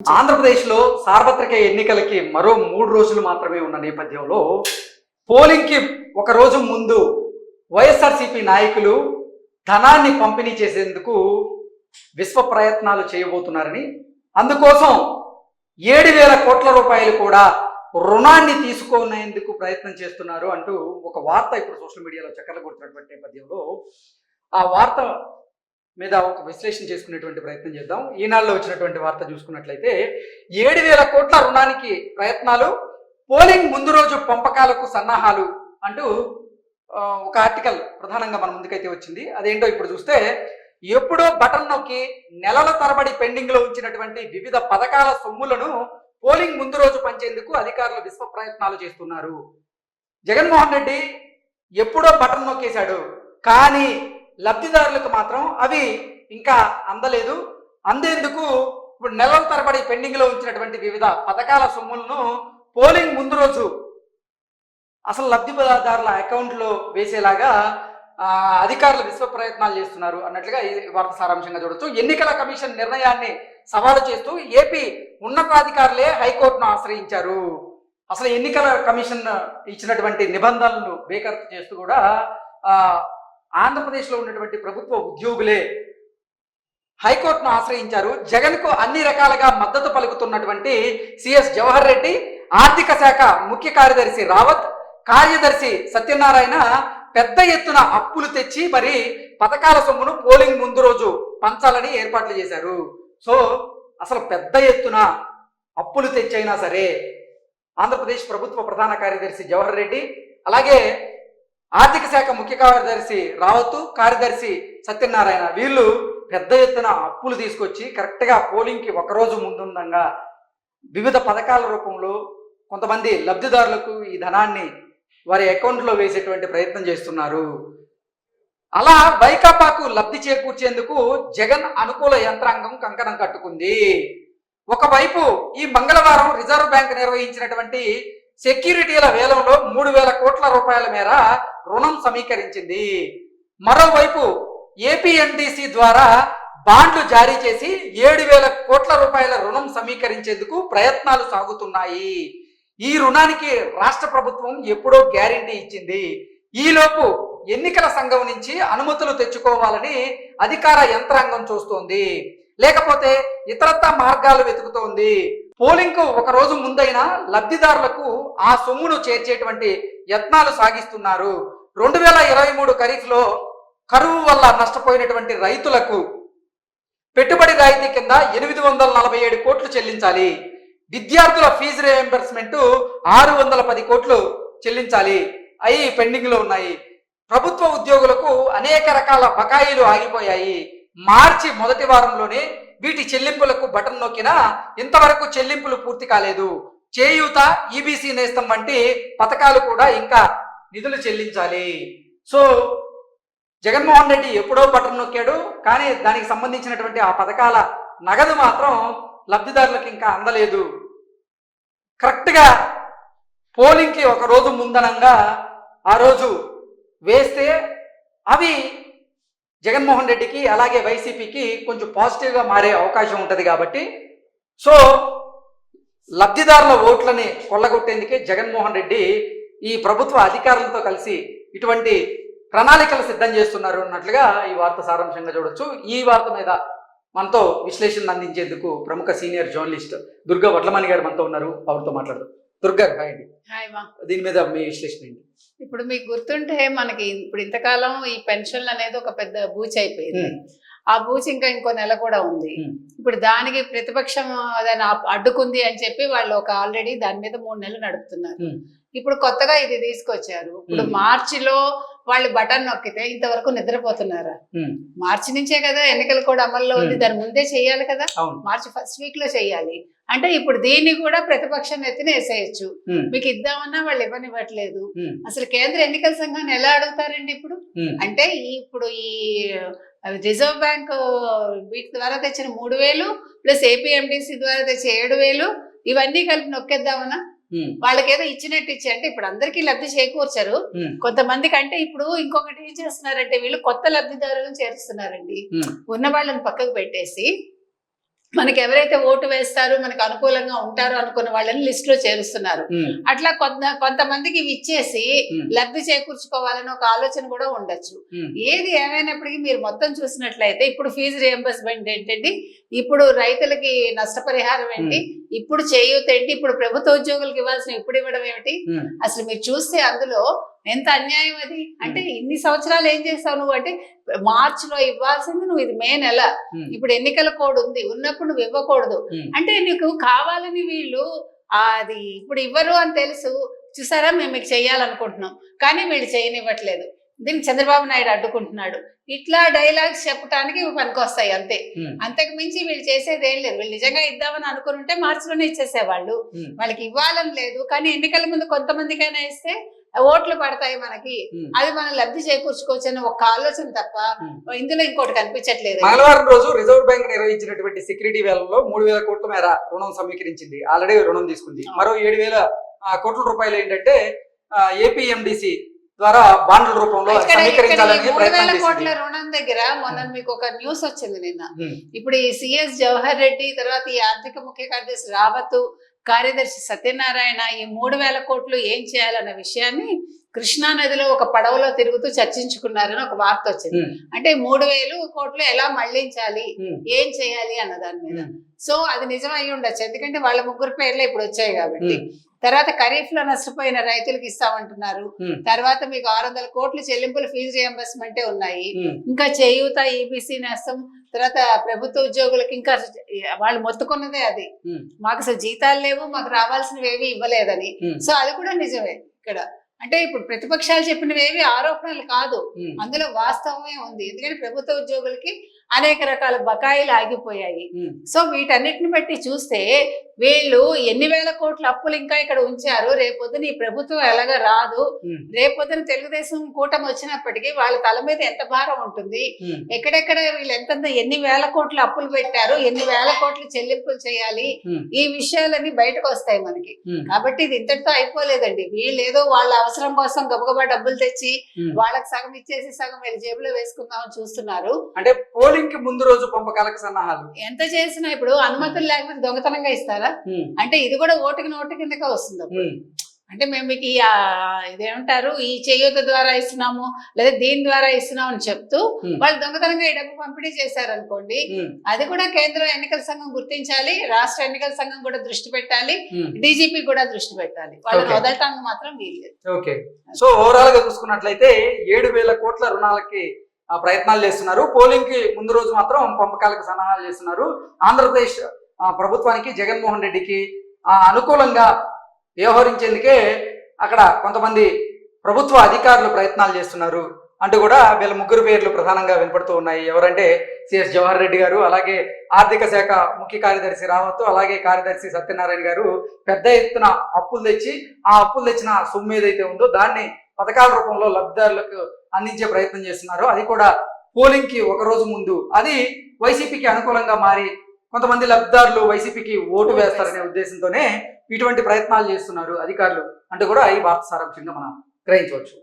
ఆంధ్రప్రదేశ్లో సార్వత్రిక ఎన్నికలకి మరో 3 రోజులు మాత్రమే ఉన్న నేపథ్యంలో పోలింగ్కి ఒక రోజు ముందు వైఎస్ఆర్సీపీ నాయకులు ధనాన్ని పంపిణీ చేసేందుకు విశ్వ ప్రయత్నాలు చేయబోతున్నారని, అందుకోసం 7,000 కోట్ల రూపాయలు కూడా రుణాన్ని తీసుకునేందుకు ప్రయత్నం చేస్తున్నారు అంటూ ఒక వార్త ఇప్పుడు సోషల్ మీడియాలో చక్కర్లు కొడుతున్నటువంటి నేపథ్యంలో ఆ వార్త మీద ఒక విశ్లేషణ చేసుకునేటువంటి ప్రయత్నం చేద్దాం. ఈనాడులో వచ్చినటువంటి వార్త చూసుకున్నట్లయితే 7,000 కోట్ల రుణానికి ప్రయత్నాలు, పోలింగ్ ముందు రోజు పంపకాలకు సన్నాహాలు అంటూ ఒక ఆర్టికల్ ప్రధానంగా మన ముందుకైతే వచ్చింది. అదేంటో ఇప్పుడు చూస్తే, ఎప్పుడో బటన్ నొక్కి నెలల తరబడి పెండింగ్ లో ఉంచినటువంటి వివిధ పథకాల సొమ్ములను పోలింగ్ ముందు రోజు పంచేందుకు అధికారులు విశ్వ ప్రయత్నాలు చేస్తున్నారు. జగన్మోహన్ రెడ్డి ఎప్పుడో బటన్ నొక్కేశాడు, కానీ లబ్ధిదారులకు మాత్రం అవి ఇంకా అందలేదు. అందేందుకు ఇప్పుడు నెలల తరబడి పెండింగ్ లో ఉంచినటువంటి వివిధ పథకాల సొమ్ములను పోలింగ్ ముందు రోజు అసలు లబ్ధిదారుల అకౌంట్లో వేసేలాగా అధికారులు విశ్వ ప్రయత్నాలు చేస్తున్నారు అన్నట్లుగా ఈ వార్త సారాంశంగా చూడొచ్చు. ఎన్నికల కమిషన్ నిర్ణయాన్ని సవాలు చేస్తూ ఏపీ ఉన్నతాధికారులే హైకోర్టును ఆశ్రయించారు. అసలు ఎన్నికల కమిషన్ ఇచ్చినటువంటి నిబంధనలను బేఖాతరు చేస్తూ కూడా ఆంధ్రప్రదేశ్లో ఉన్నటువంటి ప్రభుత్వ ఉద్యోగులే హైకోర్టును ఆశ్రయించారు. జగన్కు అన్ని రకాలుగా మద్దతు పలుకుతున్నటువంటి సిఎస్ జవహర్ రెడ్డి, ఆర్థిక శాఖ ముఖ్య కార్యదర్శి రావత్, కార్యదర్శి సత్యనారాయణ పెద్ద ఎత్తున అప్పులు తెచ్చి మరి పథకాల సొమ్మును పోలింగ్ ముందు రోజు పంచాలని ఏర్పాట్లు చేశారు. సో అసలు పెద్ద ఎత్తున అప్పులు తెచ్చైనా సరే ఆంధ్రప్రదేశ్ ప్రభుత్వ ప్రధాన కార్యదర్శి జవహర్ రెడ్డి, అలాగే ఆర్థిక శాఖ ముఖ్య కార్యదర్శి రావత్, కార్యదర్శి సత్యనారాయణ వీళ్ళు పెద్ద ఎత్తున అప్పులు తీసుకొచ్చి కరెక్ట్గా పోలింగ్కి ఒకరోజు ముందుందంగా వివిధ పథకాల రూపంలో కొంతమంది లబ్ధిదారులకు ఈ ధనాన్ని వారి అకౌంట్లో వేసేటువంటి ప్రయత్నం చేస్తున్నారు. అలా వైకాపాకు లబ్ధి చేకూర్చేందుకు జగన్ అనుకూల యంత్రాంగం కంకణం కట్టుకుంది. ఒకవైపు ఈ మంగళవారం రిజర్వ్ బ్యాంక్ నిర్వహించినటువంటి సెక్యూరిటీల వేలంలో 3,000 కోట్ల రూపాయల మేర రుణం సమీకరించింది. మరోవైపు ఏపీఎన్డిసి ద్వారా బాండ్లు జారీ చేసి 7,000 కోట్ల రూపాయల రుణం సమీకరించేందుకు ప్రయత్నాలు సాగుతున్నాయి. ఈ రుణానికి రాష్ట్ర ప్రభుత్వం ఎప్పుడో గ్యారెంటీ ఇచ్చింది. ఈలోపు ఎన్నికల సంఘం నుంచి అనుమతులు తెచ్చుకోవాలని అధికార యంత్రాంగం చూస్తోంది, లేకపోతే ఇతరత్ర మార్గాలు వెతుకుతోంది. పోలింగ్కు ఒక రోజు ముందైనా లబ్ధిదారులకు ఆ సొమ్మును చేర్చేటువంటి యత్నాలు సాగిస్తున్నారు. 2023 ఖరీఫ్లో కరువు వల్ల నష్టపోయినటువంటి రైతులకు పెట్టుబడి రాయితీ కింద 847 కోట్లు చెల్లించాలి. విద్యార్థుల ఫీజు రియంబర్స్మెంట్ 610 కోట్లు చెల్లించాలి. అవి పెండింగ్ లో ఉన్నాయి. ప్రభుత్వ ఉద్యోగులకు అనేక రకాల బకాయిలు ఆగిపోయాయి. మార్చి మొదటి వారంలోనే వీటి చెల్లింపులకు బటన్ నొక్కినా ఇంతవరకు చెల్లింపులు పూర్తి కాలేదు. చేయూత, ఈబీసీ నేస్తం వంటి పథకాలు కూడా ఇంకా నిధులు చెల్లించాలి. సో జగన్మోహన్ రెడ్డి ఎప్పుడో బటన్ నొక్కాడు, కానీ దానికి సంబంధించినటువంటి ఆ పథకాల నగదు మాత్రం లబ్ధిదారులకు ఇంకా అందలేదు. కరెక్ట్గా పోలింగ్కి ఒక రోజు ముందనంగా ఆ రోజు వేస్తే అవి జగన్మోహన్ రెడ్డికి అలాగే వైసీపీకి కొంచెం పాజిటివ్గా మారే అవకాశం ఉంటుంది. కాబట్టి సో లబ్ధిదారుల ఓట్లని కొల్లగొట్టేందుకే జగన్మోహన్ రెడ్డి ఈ ప్రభుత్వ అధికారులతో కలిసి ఇటువంటి ప్రణాళికలు సిద్ధం చేస్తున్నారు అన్నట్లుగా ఈ వార్త సారాంశంగా చూడొచ్చు. ఈ వార్త మీద మనతో విశ్లేషణ అందించేందుకు ప్రముఖ సీనియర్ జర్నలిస్ట్ దుర్గా వడ్లమణి గారు మనతో ఉన్నారు. వారితో మాట్లాడదాం. దుర్గా హాయ్ అండి. దీని మీద మీ విశ్లేషణ ఏంటి? ఇప్పుడు మీకు గుర్తుంటే మనకి ఇప్పుడు ఇంతకాలం ఈ పెన్షన్లు అనేది ఒక పెద్ద బూచి అయిపోయింది. ఆ బూచి ఇంకా ఇంకో నెల కూడా ఉంది. ఇప్పుడు దానికి ప్రతిపక్షం దాన్ని అడ్డుకుంది అని చెప్పి వాళ్ళు ఒక ఆల్రెడీ దాని మీద 3 నెలలు నడుపుతున్నారు. ఇప్పుడు కొత్తగా ఇది తీసుకొచ్చారు. ఇప్పుడు మార్చిలో వాళ్ళు బటన్ నొక్కితే ఇంతవరకు నిద్రపోతున్నారా? మార్చి నుంచే కదా ఎన్నికలు కూడా అమల్లో ఉంది. దాని ముందే చెయ్యాలి కదా, మార్చి ఫస్ట్ వీక్ లో చెయ్యాలి. అంటే ఇప్పుడు దీన్ని కూడా ప్రతిపక్షం ఎత్తిన వేసేయచ్చు. మీకు ఇద్దామన్నా వాళ్ళు ఇవ్వనివ్వట్లేదు. అసలు కేంద్ర ఎన్నికల సంఘాన్ని ఎలా అడుగుతారండి ఇప్పుడు? అంటే ఇప్పుడు ఈ రిజర్వ్ బ్యాంక్ వీటి ద్వారా తెచ్చిన 3,000 ప్లస్ ఏపీఎండిసి ద్వారా తెచ్చే 7,000 ఇవన్నీ కలిపి నొక్కేద్దామన్నా? వాళ్ళకేదో ఇచ్చినట్టు ఇచ్చి, అంటే ఇప్పుడు అందరికీ లబ్ధి చేకూర్చారు. కొంతమందికి అంటే ఇప్పుడు ఇంకొకటి ఏం చేస్తున్నారంటే వీళ్ళు కొత్త లబ్ధిదారులను చేరుస్తున్నారండి. ఉన్న వాళ్ళని పక్కకు పెట్టేసి మనకి ఎవరైతే ఓటు వేస్తారో మనకు అనుకూలంగా ఉంటారో అనుకున్న వాళ్ళని లిస్ట్ లో చేరుస్తున్నారు. అట్లా కొంతమందికి ఇవి ఇచ్చేసి లబ్ధి చేకూర్చుకోవాలని ఒక ఆలోచన కూడా ఉండొచ్చు. ఏది ఏమైనప్పటికీ మీరు మొత్తం చూసినట్లయితే ఇప్పుడు ఫీజు రియంబర్స్మెంట్ ఏంటండి, ఇప్పుడు రైతులకి నష్టపరిహారం ఏంటి, ఇప్పుడు చేయూత ఏంటి, ఇప్పుడు ప్రభుత్వ ఉద్యోగులకు ఇవ్వాల్సిన ఇప్పుడు ఇవ్వడం ఏమిటి, అసలు మీరు చూస్తే అందులో ఎంత అన్యాయం అది. అంటే ఇన్ని సంవత్సరాలు ఏం చేస్తావు నువ్వు అంటే మార్చ్ లో ఇవ్వాల్సింది నువ్వు ఇది మే నెల, ఇప్పుడు ఎన్నికల కోడ్ ఉంది ఉన్నప్పుడు నువ్వు ఇవ్వకూడదు అంటే నీకు కావాలని వీళ్ళు అది ఇప్పుడు ఇవ్వరు అని తెలుసు. చూసారా మేము మీకు చెయ్యాలనుకుంటున్నాం కానీ వీళ్ళు చేయనివ్వట్లేదు, దీనికి చంద్రబాబు నాయుడు అడ్డుకుంటున్నాడు. ఇట్లా డైలాగ్స్ చెప్పడానికి పనికొస్తాయి అంతే, అంతకు మించి వీళ్ళు చేసేది ఏం లేదు. వీళ్ళు నిజంగా ఇద్దామని అనుకుని ఉంటే మార్చిలోనే ఇచ్చేసేవాళ్ళు, వాళ్ళకి ఇవ్వాలని లేదు. కానీ ఎన్నికల ముందు కొంతమందికైనా ఇస్తే ఓట్లు పడతాయి మనకి, అది మనం లబ్ధి చేకూర్చుకోవచ్చు అని ఒక ఆలోచన తప్ప ఇందులో ఇంకోటి కనిపించట్లేదు. మంగళవారం రోజు రిజర్వ్ బ్యాంక్ నిర్వహించినటువంటి సెక్యూరిటీ వేలంలో 3,000 కోట్ల మేర రుణం సమీకరించింది, ఆల్రెడీ రుణం తీసుకుంది. మరో 7,000 కోట్ల రూపాయలు ఏంటంటే ఏపీఎండిసి ద్వారా బాండ్ల రూపంలో సమీకరించాలని ప్రయత్నం చేసింది. కోట్ల రుణం దగ్గర మొన్న మీకు ఒక న్యూస్ వచ్చింది నిన్న. ఇప్పుడు ఈ సిఎస్ జవహర్ రెడ్డి తర్వాత ఈ ఆర్థిక ముఖ్య కార్యదర్శి రావత్, కార్యదర్శి సత్యనారాయణ ఈ 3,000 కోట్లు ఏం చేయాలన్న విషయాన్ని కృష్ణా నదిలో ఒక పడవలో తిరుగుతూ చర్చించుకున్నారని ఒక వార్త వచ్చింది. అంటే 3,000 కోట్లు ఎలా మళ్లించాలి, ఏం చేయాలి అన్న దాని మీద. సో అది నిజమై ఉండొచ్చు, ఎందుకంటే వాళ్ళ ముగ్గురు పేర్లే ఇప్పుడు వచ్చాయి కాబట్టి. తర్వాత ఖరీఫ్ లో నష్టపోయిన రైతులకు ఇస్తామంటున్నారు. తర్వాత మీకు 600 కోట్లు చెల్లింపులు ఫీజు రియంబర్స్మెంటే ఉన్నాయి. ఇంకా చేయూత, ఈబీసీ నేస్తం, తర్వాత ప్రభుత్వ ఉద్యోగులకి ఇంకా వాళ్ళు మొత్తుకున్నదే అది, మాకు అసలు జీతాలు లేవు, మాకు రావాల్సినవి ఏవి ఇవ్వలేదని. సో అది కూడా నిజమే ఇక్కడ. అంటే ఇప్పుడు ప్రతిపక్షాలు చెప్పినవి ఏవి ఆరోపణలు కాదు, అందులో వాస్తవమే ఉంది. ఎందుకంటే ప్రభుత్వ ఉద్యోగులకి అనేక రకాల బకాయిలు ఆగిపోయాయి. సో వీటన్నిటిని బట్టి చూస్తే వీళ్ళు ఎన్ని వేల కోట్ల అప్పులు ఇంకా ఇక్కడ ఉంచారు. రేపొద్దున ఈ ప్రభుత్వం ఎలాగ రాదు, రేపొద్దున తెలుగుదేశం కూటమి వచ్చినప్పటికీ వాళ్ళ తల మీద ఎంత భారం ఉంటుంది, ఎక్కడెక్కడ వీళ్ళు ఎన్ని వేల కోట్ల అప్పులు పెట్టారు, ఎన్ని వేల కోట్లు చెల్లింపులు చేయాలి, ఈ విషయాలన్నీ బయటకు వస్తాయి మనకి. కాబట్టి ఇది ఇంతటితో అయిపోలేదండి. వీళ్ళు ఏదో వాళ్ళ అవసరం కోసం గబగబా డబ్బులు తెచ్చి వాళ్ళకి సగం ఇచ్చేసి సగం వీళ్ళ జేబులో వేసుకుందామని చూస్తున్నారు. అంటే పోలింగ్ కి ముందు రోజు పంపకాలకు సన్నాహాలు ఎంత చేసినా ఇప్పుడు అనుమతులు లేకపోతే దొంగతనంగా ఇస్తారా? అంటే ఇది కూడా ఓటుకి నోటు కిందకే వస్తుంది. అంటే మేము మీకు ఇదేమంటారు ఈ చేయూత ద్వారా ఇస్తున్నాము లేదా దీని ద్వారా ఇస్తున్నాం అని చెప్తూ వాళ్ళు దొంగతనంగా ఈ డబ్బు పంపిణీ చేశారనుకోండి, అది కూడా కేంద్ర ఎన్నికల సంఘం గుర్తించాలి, రాష్ట్ర ఎన్నికల సంఘం కూడా దృష్టి పెట్టాలి, డీజీపీ కూడా దృష్టి పెట్టాలి. వాళ్ళని వదలటానికి మాత్రం వీల్లేదు. ఓకే, సో ఓవరాల్ గా చూసుకున్నట్లయితే 7,000 కోట్ల రుణాలకి ప్రయత్నాలు చేస్తున్నారు. పోలింగ్ కి ముందు రోజు మాత్రం పంపకాలకు సన్నాహాలు చేస్తున్నారు. ఆంధ్రప్రదేశ్ ప్రభుత్వానికి జగన్మోహన్ రెడ్డికి అనుకూలంగా వ్యవహరించేందుకే అక్కడ కొంతమంది ప్రభుత్వ అధికారులు ప్రయత్నాలు చేస్తున్నారు అంటూ కూడా వీళ్ళ ముగ్గురు పేర్లు ప్రధానంగా వినపడుతూ ఉన్నాయి. ఎవరంటే సిఎస్ జవహర్ రెడ్డి గారు, అలాగే ఆర్థిక శాఖ ముఖ్య కార్యదర్శి రావత్, అలాగే కార్యదర్శి సత్యనారాయణ గారు పెద్ద ఎత్తున అప్పులు తెచ్చి ఆ అప్పులు తెచ్చిన సొమ్ము ఏదైతే ఉందో దాన్ని పథకాల రూపంలో లబ్ధిదారులకు అందించే ప్రయత్నం చేస్తున్నారు. అది కూడా పోలింగ్ కి ఒక రోజు ముందు. అది వైసీపీకి అనుకూలంగా మారి కొంతమంది లబ్ధిదారులు వైసీపీకి ఓటు వేస్తారనే ఉద్దేశంతోనే ఇటువంటి ప్రయత్నాలు చేస్తున్నారు అధికారులు అంటూ కూడా ఈ వార్త సారాంశంగా మనం గ్రహించవచ్చు.